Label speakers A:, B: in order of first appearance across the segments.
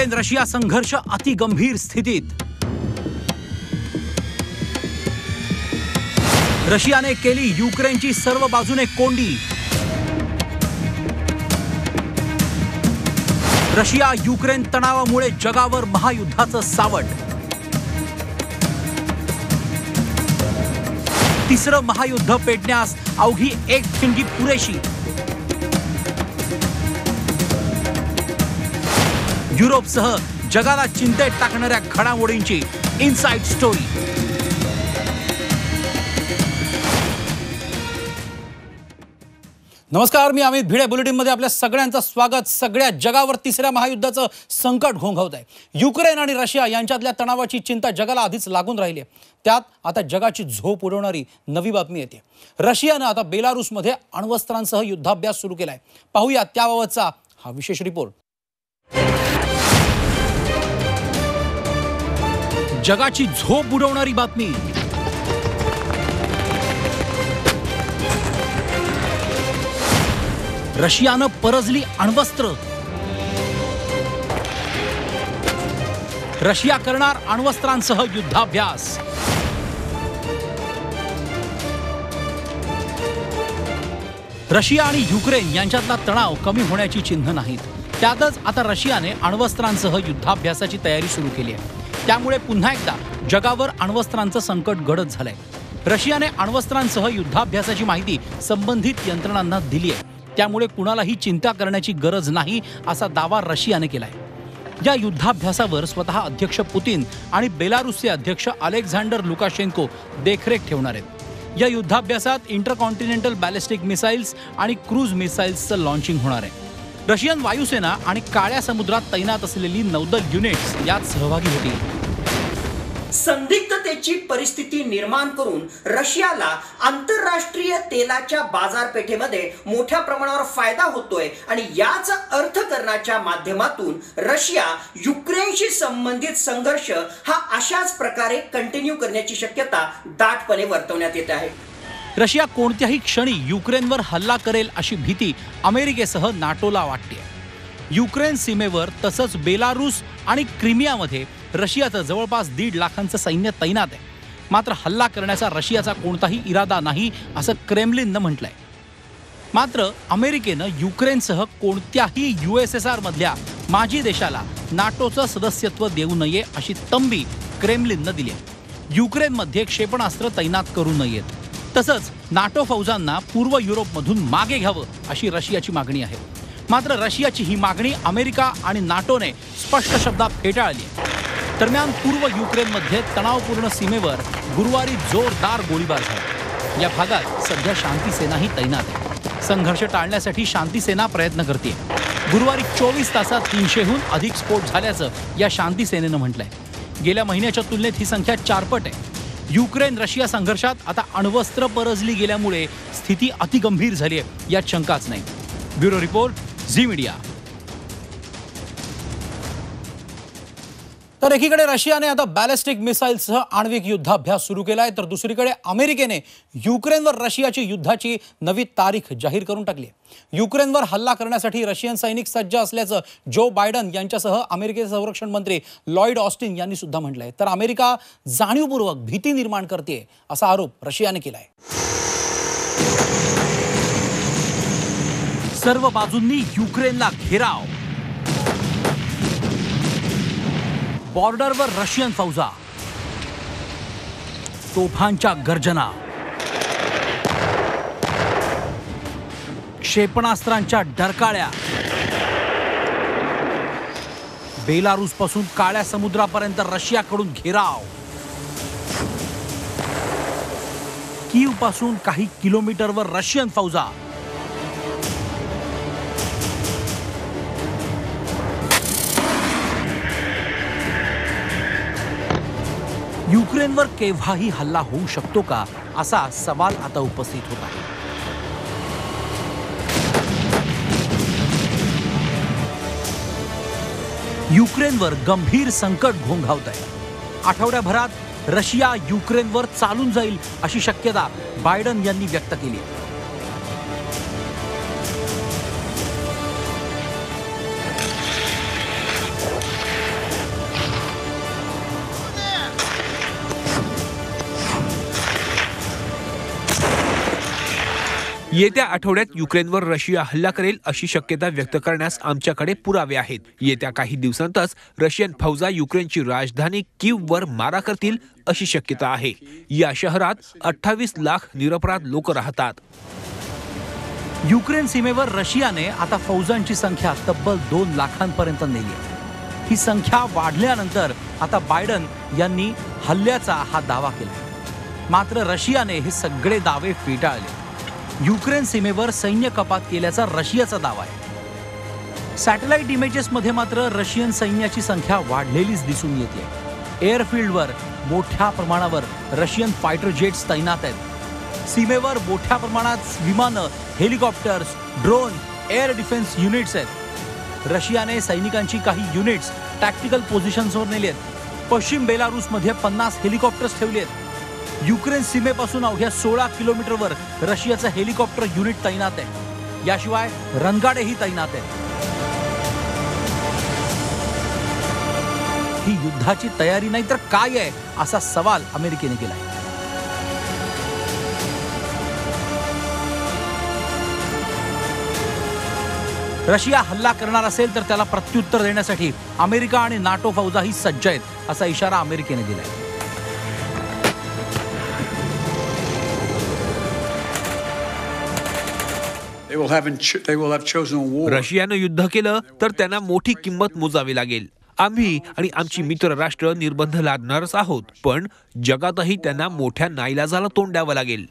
A: Ukraine Russia संघर्ष अतिगंभीर स्थितीत. रशियाने केली युक्रेनची सर्व बाजूने कोंडी. रशिया युक्रेन तणावामुळे जगावर महायुद्धाचं सावट. तिसरं महायुद्ध पेटण्यास अवघी एक ठिणगी पुरेशी. युरोपसह जगाला चिंतेत टाकणाऱ्या घडामोडींची इनसाइड स्टोरी. नमस्कार, मी अमित भिडे. बुलेटिनमध्ये आपल्या सगळ्यांचं स्वागत. सगळ्या जगावर तिसऱ्या महायुद्धाचं संकट घोंघवत आहे. युक्रेन आणि रशिया यांच्यातल्या तणावाची चिंता जगाला आधीच लागून राहिली आहे. त्यात आता जगाची झोप उडवणारी नवी बातमी येते. रशियानं आता बेलारूसमध्ये अण्वस्त्रांसह युद्धाभ्यास सुरू केलाय. पाहूया त्याबाबतचा हा विशेष रिपोर्ट. जगाची झोप उडवणारी बातमी. रशियानं परजली अण्वस्त्र. रशिया करणार अण्वस्त्रांसह युद्धाभ्यास. रशिया आणि युक्रेन यांच्यातला तणाव कमी होण्याची चिन्ह नाहीत. त्यातच आता रशियाने अण्वस्त्रांसह युद्धाभ्यासाची तयारी सुरू केली आहे. त्यामुळे पुन्हा एकदा जगावर अण्वस्त्रांचं संकट गडद झालंय. रशियाने अण्वस्त्रांसह युद्धाभ्यासाची माहिती संबंधित यंत्रणांना दिली आहे. त्यामुळे कुणालाही चिंता करण्याची गरज नाही असा दावा रशियाने केलाय. या युद्धाभ्यासावर स्वतः अध्यक्ष पुतिन आणि बेलारूसचे अध्यक्ष अलेक्झांडर लुकाशेन्को देखरेख ठेवणार आहेत. या युद्धाभ्यासात इंटरकॉन्टिनेंटल बॅलिस्टिक मिसाइल्स आणि क्रूज मिसाइल्सचं लॉन्चिंग होणार आहे. रशियन वायुसेना आणि काळ्या समुद्रात तैनात असलेली नौदल युनिट्स यात सहभागी होतील.
B: संदिग्धतेची परिस्थिती निर्माण करून रशियाला आंतरराष्ट्रीय तेलाच्या बाजारपेठेमध्ये मोठ्या प्रमाणावर फायदा होतोय आणि याच अर्थकरणाच्या माध्यमातून रशिया युक्रेनशी संबंधित संघर्ष हा अशाच प्रकारे कंटिन्यू करण्याची शक्यता दाटपणे वर्तवण्यात येत आहे.
A: रशिया कोणत्याही क्षणी युक्रेनवर हल्ला करेल अशी भीती अमेरिकेसह नाटोला वाटते. युक्रेन सीमेवर तसंच बेलारूस आणि क्रिमियामध्ये रशियाचं जवळपास 1.5 लाखांचं सैन्य तैनात आहे. मात्र हल्ला करण्याचा रशियाचा कोणताही इरादा नाही असं क्रेमलिननं म्हटलंय. मात्र अमेरिकेनं युक्रेनसह कोणत्याही USSR मधल्या माजी देशाला नाटोचं सदस्यत्व देऊ नये अशी तंबी क्रेमलिननं दिली आहे. युक्रेनमध्ये क्षेपणास्त्र तैनात करू नयेत. तसंच नाटो फौजांना पूर्व युरोपमधून मागे घ्यावं अशी रशियाची मागणी आहे. मात्र रशियाची ही मागणी अमेरिका आणि नाटोने स्पष्ट शब्दात फेटाळली आहे. दरम्यान पूर्व युक्रेनमध्ये तणावपूर्ण सीमेवर गुरुवारी जोरदार गोळीबार झाला. या भागात सध्या शांती सेनाही तैनात आहे. संघर्ष टाळण्यासाठी शांती सेना प्रयत्न करते. गुरुवारी 24 तासात 300हून अधिक स्फोट झाल्याचं या शांती सेनेनं म्हटलंय. गेल्या महिन्याच्या तुलनेत ही संख्या 4 पट आहे. युक्रेन रशिया संघर्षात आता अण्वस्त्र परजली गेल्यामुळे स्थिती अतिगंभीर झाली आहे यात शंकाच नाही. Bureau report, Zee media. तर एकीकडे रशियाने आता बॅलिस्टिक मिसाइल्ससह आण्विक युद्धाभ्यास सुरू केलाय, तर दुसरीकडे अमेरिकेने युक्रेनवर रशियाची युद्धाची नवी तारीख जाहीर करून टाकली. युक्रेनवर हल्ला करण्यासाठी रशियन सैनिक सज्ज असल्याचं जो बायडन यांच्यासह अमेरिकेचे संरक्षण मंत्री लॉयड ऑस्टिन यांनी सुद्धा म्हटलंय. तर अमेरिका जाणीवपूर्वक भीती निर्माण करते असा आरोप रशियाने केलाय. सर्व बाजूंनी युक्रेनला घेराव. बॉर्डरवर रशियन फौजा. तोफांच्या गर्जना. क्षेपणास्त्रांच्या डरकाळ्या. बेलारूसपासून काळ्या समुद्रापर्यंत रशियाकडून घेराव. कीवपासून काही किलोमीटरवर रशियन फौजा. युक्रेनवर केव्हाही हल्ला होऊ शकतो का असा सवाल आता उपस्थित होता. युक्रेनवर गंभीर संकट घोंघावत आहे. आठवड्याभरात रशिया युक्रेनवर चालून जाईल अशी शक्यता बायडन यांनी व्यक्त केली.
C: येत्या आठवड्यात युक्रेनवर रशिया हल्ला करेल अशी शक्यता व्यक्त करण्यास आमच्याकडे पुरावे आहेत. येत्या काही दिवसांतच रशियन फौजा युक्रेनची राजधानी कीव्हवर मारा करतील अशी शक्यता आहे. या शहरात 28 लाख निरपराध लोक राहतात.
A: युक्रेन सीमेवर रशियाने आता फौजांची संख्या तब्बल 2 लाखांपर्यंत नेली आहे. ही संख्या वाढल्यानंतर आता बायडन यांनी हल्ल्याचा हा दावा केला. मात्र रशियाने हे सगळे दावे फेटाळले. युक्रेन सीमेवर सैन्य कपात केल्याचा रशियाचा दावा आहे. सॅटेलाइट इमेजेसमध्ये मात्र रशियन सैन्याची संख्या वाढलेलीच दिसून येते. एअरफील्डवर मोठ्या प्रमाणावर रशियन फायटर जेट्स तैनात आहेत. सीमेवर मोठ्या प्रमाणात विमानं, helicopters, drone, air defence units आहेत. रशियाने सैनिकांची काही युनिट्स टॅक्टिकल पोझिशन्सवर नेली आहेत. पश्चिम बेलारूसमध्ये 50 हेलिकॉप्टर्स ठेवली आहेत. युक्रेन सीमेपासून अवघ्या 16 किलोमीटरवर रशियाचं हेलिकॉप्टर युनिट तैनात आहे. याशिवाय रणगाडेही तैनात आहेत. ही युद्धाची तयारी नाही तर काय आहे असा सवाल अमेरिकेने केला आहे. रशिया हल्ला करणार असेल तर त्याला प्रत्युत्तर देण्यासाठी अमेरिका आणि नाटो फौजाही सज्ज आहेत असा इशारा अमेरिकेने दिलाय.
C: रशियानं युद्ध केलं तर त्यांना मोठी किंमत मोजावी लागेल. आम्ही आणि आमची मित्र राष्ट्र निर्बंध लादणारच आहोत, पण जगातही त्यांना मोठ्या नाईलाजाला तोंड द्यावं लागेल.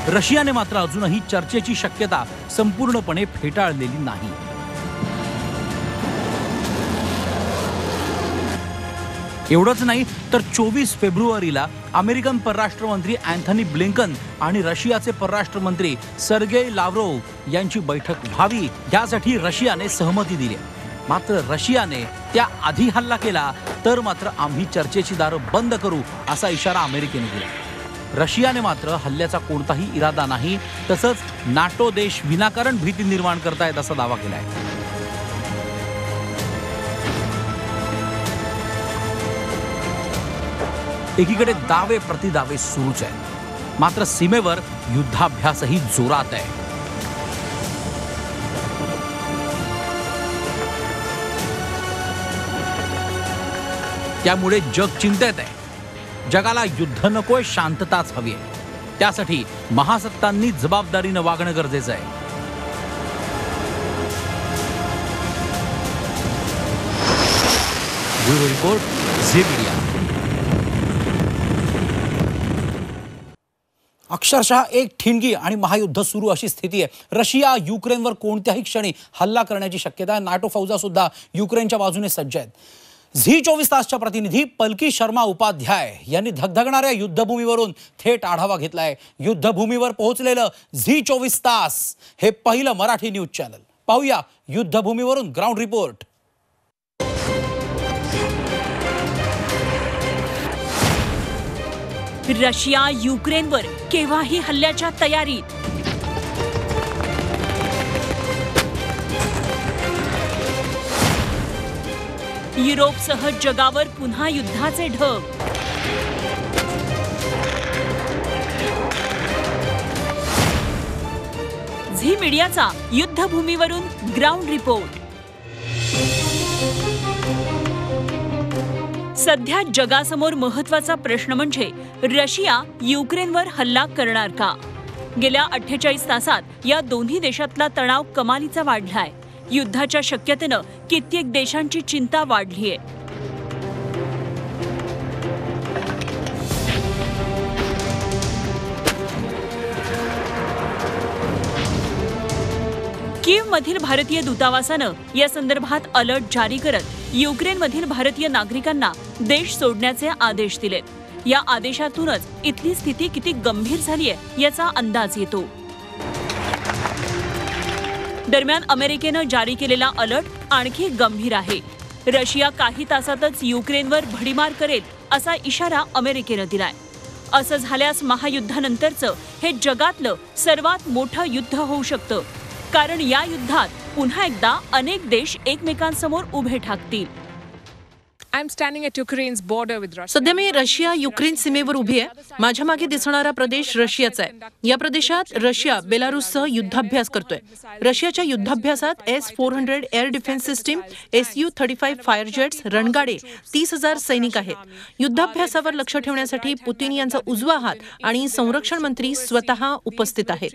A: रशियाने मात्र अजूनही चर्चेची शक्यता संपूर्णपणे फेटाळलेली नाही. एवढंच नाही तर 24 फेब्रुवारीला अमेरिकन परराष्ट्र मंत्री अँथनी ब्लिंकन आणि रशियाचे परराष्ट्र मंत्री सर्गेई लाव्रोव्ह यांची बैठक व्हावी यासाठी रशियाने सहमती दिली. मात्र रशियाने त्या आधी हल्ला केला तर मात्र आम्ही चर्चेची दारं बंद करू असा इशारा अमेरिकेने दिला. रशियाने मात्र हल्ल्याचा कोणताही इरादा नाही, तसंच नाटो देश विनाकारण भीती निर्माण करतायत असा दावा केलाय. एकीकडे दावे प्रतिदावे सुरूच आहेत, मात्र सीमेवर युद्धाभ्यासही जोरात आहे. त्यामुळे जग चिंतेत आहे. जगाला युद्ध नकोय, शांतताच हवी आहे. त्यासाठी महासत्तांनी जबाबदारीनं वागणं गरजेचं आहे. Bureau report, Zee media. अक्षरशः एक ठिणगी आणि महायुद्ध सुरू अशी स्थिती आहे. रशिया युक्रेनवर कोणत्याही क्षणी हल्ला करण्याची शक्यता आहे. नाटो फौजा सुद्धा युक्रेनच्या बाजूने सज्ज आहेत. झी 24 तासच्या प्रतिनिधी पलकी शर्मा उपाध्याय यांनी धगधगणाऱ्या युद्धभूमीवरून थेट आढावा घेतलाय. युद्धभूमीवर पोहोचलेलं झी 24 तास हे पहिलं मराठी न्यूज चॅनल. पाहूया युद्धभूमीवरून ग्राउंड रिपोर्ट.
D: रशिया युक्रेनवर केव्हाही हल्ल्याच्या तयारीत. युरोपसह जगावर पुन्हा युद्धाचे ढग. झी मीडियाचा युद्धभूमीवरून ग्राउंड रिपोर्ट. सध्या जगासमोर महत्त्वाचा प्रश्न म्हणजे रशिया युक्रेनवर हल्ला करणार का? गेल्या 48 तासात या दोन्ही देशातला तणाव कमालीचा वाढलाय. युद्धाच्या शक्यतेनं कित्येक देशांची चिंता वाढलीय. कीव्हमधील भारतीय दूतावासानं या संदर्भात अलर्ट जारी करत युक्रेनमधील भारतीय नागरिकांना देश सोडण्याचे आदेश दिलेत. या आदेशातूनच इथली स्थिती किती गंभीर झालीय याचा अंदाज येतो. दरम्यान अमेरिकेनं जारी केलेला अलर्ट आणखी गंभीर आहे. रशिया काही तासातच युक्रेनवर भडीमार करेल असा इशारा अमेरिकेनं दिलाय. असं झाल्यास महायुद्धानंतरचं हे जगातलं सर्वात मोठं युद्ध होऊ शकतं. कारण या युद्धात पुन्हा एकदा अनेक देश एकमेकांसमोर उभे ठाकतील.
E: सध्या मी रशिया युक्रेन सीमेवर उभी आहे. माझ्या मागे दिसणारा प्रदेश रशियाचा आहे. या प्रदेशात रशिया बेलारूससह युद्धाभ्यास करतोय. रशियाच्या युद्धाभ्यासात S-400 air defence system, Su-35 fire जेट्स, रणगाडे, 30,000 सैनिक आहेत. युद्धाभ्यासावर लक्ष ठेवण्यासाठी पुतिन यांचा उजवा हात आणि संरक्षण मंत्री स्वतः उपस्थित आहेत.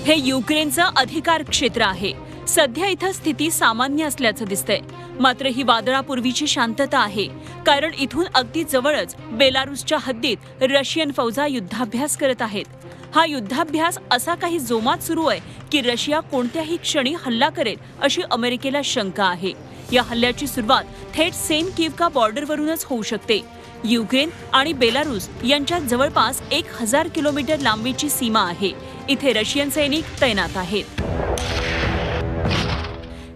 D: हे युक्रेनचं अधिकार क्षेत्र आहे. सध्या इथं स्थिती सामान्य असल्याचं दिसतंय. मात्र ही वादळापूर्वीची शांतता आहे, कारण इथून अगदी जवळच बेलारूसच्या हद्दीत रशियन फौजा युद्धाभ्यास करत आहेत. हा युद्धाभ्यास असा काही जोमात सुरू आहे की रशिया कोणत्याही क्षणी हल्ला करेल अशी अमेरिकेला शंका आहे. या हल्ल्याची सुरुवात थेट सेंट किव्का बॉर्डरवरूनच होऊ शकते. युक्रेन आणि बेलारूस यांच्यात जवळपास 1000 किलोमीटर लांबीची सीमा आहे. इथे रशियन सैनिक तैनात आहेत.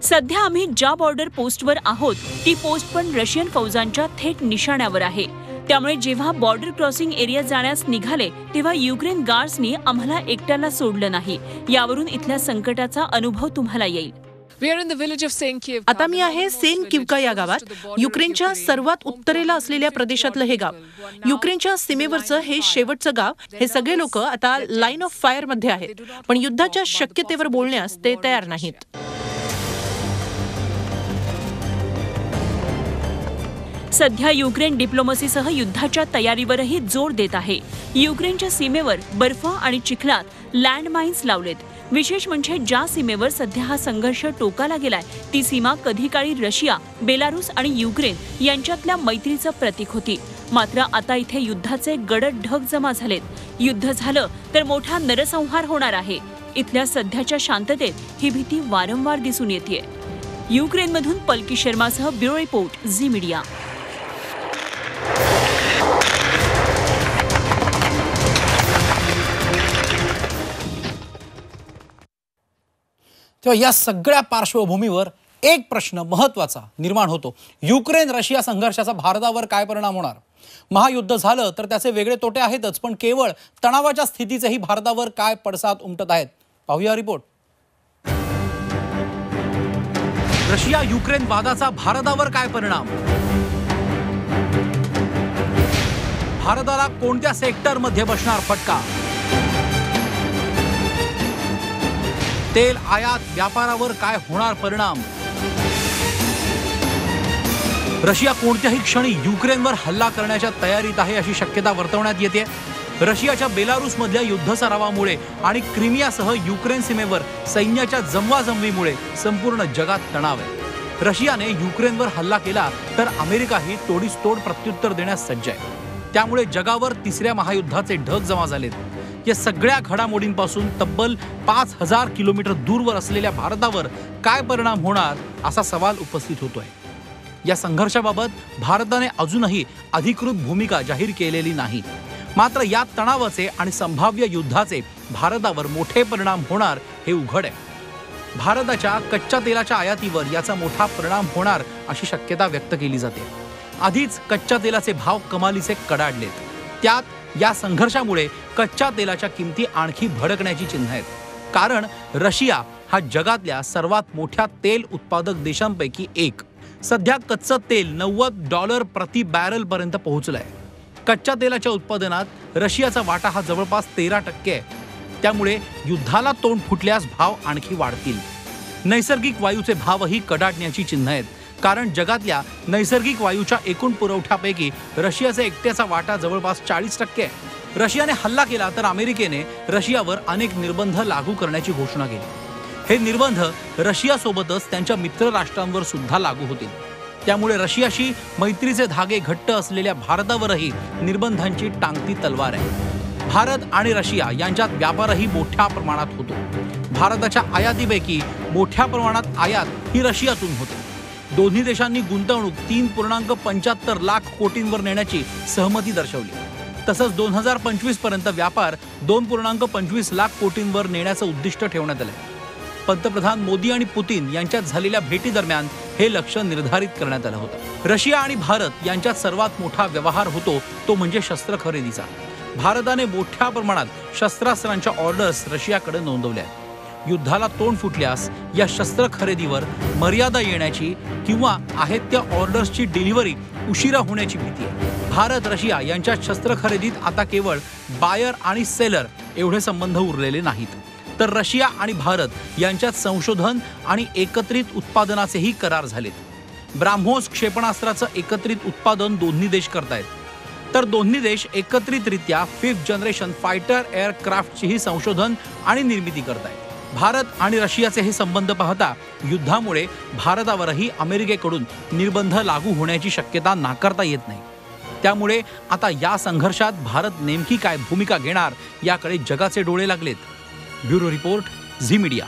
D: सध्या आम्ही ज्या बॉर्डर पोस्टवर आहोत ती पोस्ट पण रशियन फौजांच्या थेट निशाण्यावर आहे. त्यामुळे जेव्हा बॉर्डर क्रॉसिंग एरिया जाण्यास निघाले तेव्हा युक्रेन गार्ड्सनी आम्हाला एकट्याला सोडलं नाही. यावरून इथल्या संकटाचा अनुभव तुम्हाला येईल.
E: आता मी आहे सेंट किव्का या गावात. युक्रेनच्या सर्वात उत्तरेला असलेल्या प्रदेशातलं हे गाव. युक्रेनच्या सीमेवरचं हे शेवटचं गाव. हे सगळे लोक आता लाईन ऑफ फायर मध्ये आहेत, पण युद्धाच्या शक्यतेवर बोलण्यास ते तयार नाहीत.
D: सध्या युक्रेन डिप्लोमसीसह युद्धाच्या तयारीवरही जोर देत आहे. युक्रेनच्या सीमेवर बर्फ आणि चिखलात लँडमाइन्स लावलेत. विशेष म्हणजे ज्या सीमेवर सध्या हा संघर्ष टोकाला गेलाय ती सीमा कधी काळी रशिया, बेलारूस आणि युक्रेन यांच्यातल्या मैत्रीचं प्रतीक होती. मात्र आता इथे युद्धाचे गडद ढग जमा झालेत. युद्ध झालं तर मोठा नरसंहार होणार आहे. इथल्या सध्याच्या शांततेत ही भीती वारंवार दिसून येतेय. युक्रेनमधून पलकी शर्मासह ब्युरो रिपोर्ट, झी मीडिया.
A: तेव्हा या सगळ्या पार्श्वभूमीवर एक प्रश्न महत्त्वाचा निर्माण होतो. युक्रेन रशिया संघर्षाचा भारतावर काय परिणाम होणार? महायुद्ध झालं तर त्याचे वेगळे तोटे आहेतच, पण केवळ तणावाच्या स्थितीचेही भारतावर काय पडसाद उमटत आहेत? पाहूया रिपोर्ट. रशिया युक्रेन वादाचा भारतावर काय परिणाम? भारताला कोणत्या सेक्टरमध्ये बसणार फटका? तेल आयात व्यापारावर काय होणार परिणाम? रशिया कोणत्याही क्षणी युक्रेनवर हल्ला करण्याच्या तयारीत आहे अशी शक्यता वर्तवण्यात येते. रशियाच्या बेलारूसमधल्या युद्ध सरावामुळे आणि क्रिमियासह युक्रेन सीमेवर सैन्याच्या जमवाजमवीमुळे संपूर्ण जगात तणाव आहे. रशियाने युक्रेनवर हल्ला केला तर अमेरिकाही तोडीस तोड प्रत्युत्तर देण्यास सज्ज आहे. त्यामुळे जगावर तिसऱ्या महायुद्धाचे ढग जमा झालेत. या सगळ्या घडामोडींपासून तब्बल 5000 किलोमीटर दूरवर असलेल्या भारतावर काय परिणाम होणार असा सवाल उपस्थित होतोय. या संघर्षाबाबत भारताने अजूनही अधिकृत भूमिका जाहीर केलेली नाही. मात्र या तणावाचे आणि संभाव्य युद्धाचे भारतावर मोठे परिणाम होणार हे उघड आहे. भारताच्या कच्च्या तेलाच्या आयातीवर याचा मोठा परिणाम होणार अशी शक्यता व्यक्त केली जाते. आधीच कच्च्या तेलाचे भाव कमालीचे कडाडलेत. त्यात या संघर्षामुळे कच्च्या तेलाच्या किमती आणखी भडकण्याची चिन्ह आहेत. कारण रशिया हा जगातल्या सर्वात मोठ्या तेल उत्पादक देशांपैकी एक. सध्या कच्चं तेल $90 प्रति बॅरल पर्यंत पोहोचलंय. कच्च्या तेलाच्या उत्पादनात रशियाचा वाटा हा जवळपास 13% आहे. त्यामुळे युद्धाला तोंड फुटल्यास भाव आणखी वाढतील. नैसर्गिक वायूचे भावही कडाडण्याची चिन्ह आहेत. कारण जगातल्या नैसर्गिक वायूच्या एकूण पुरवठ्यापैकी रशियाचा एकट्याचा वाटा जवळपास 40% आहे. रशियाने हल्ला केला तर अमेरिकेने रशियावर अनेक निर्बंध लागू करण्याची घोषणा केली. हे निर्बंध रशियासोबतच त्यांच्या मित्र राष्ट्रांवर सुद्धा लागू होतील. त्यामुळे रशियाशी मैत्रीचे धागे घट्ट असलेल्या भारतावरही निर्बंधांची टांगती तलवार आहे. भारत आणि रशिया यांच्यात व्यापारही मोठ्या प्रमाणात होतो. भारताच्या आयातीपैकी मोठ्या प्रमाणात आयात ही रशियातून होते. दोन्ही देशांनी गुंतवणूक 3.75 लाख कोटींवर नेण्याची सहमती दर्शवली. तसंच 2025 पर्यंत व्यापार 2.25 लाख कोटींवर नेण्याचं उद्दिष्ट ठेवण्यात आलंय. पंतप्रधान मोदी आणि पुतिन यांच्यात झालेल्या भेटीदरम्यान हे लक्ष्य निर्धारित करण्यात आलं होतं. रशिया आणि भारत यांच्यात सर्वात मोठा व्यवहार होतो तो म्हणजे शस्त्र खरेदीचा. भारताने मोठ्या प्रमाणात शस्त्रास्त्रांच्या ऑर्डर्स रशियाकडे नोंदवल्या आहेत. युद्धाला तोंड फुटल्यास या शस्त्र खरेदीवर मर्यादा येण्याची किंवा आहेत त्या ऑर्डर्सची डिलिव्हरी उशिरा होण्याची भीती आहे. भारत रशिया यांच्या शस्त्र खरेदीत आता केवळ बायर आणि सेलर एवढे संबंध उरलेले नाहीत, तर रशिया आणि भारत यांच्यात संशोधन आणि एकत्रित उत्पादनाचेही करार झालेत. ब्राह्मोस क्षेपणास्त्राचं एकत्रित उत्पादन दोन्ही देश करतायत, तर दोन्ही देश एकत्रितरित्या 5th जनरेशन फायटर एअरक्राफ्टचीही संशोधन आणि निर्मिती करतायत. भारत आणि रशियाचे हे संबंध पाहता युद्धामुळे भारतावरही अमेरिकेकडून निर्बंध लागू होण्याची शक्यता नाकारता येत नाही. त्यामुळे आता या संघर्षात भारत नेमकी काय भूमिका घेणार याकडे जगाचे डोळे लागलेत. Bureau report, Zee media.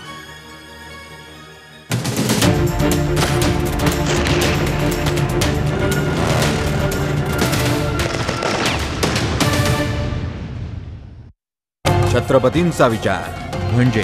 F: छत्रपतींचा विचार म्हणजे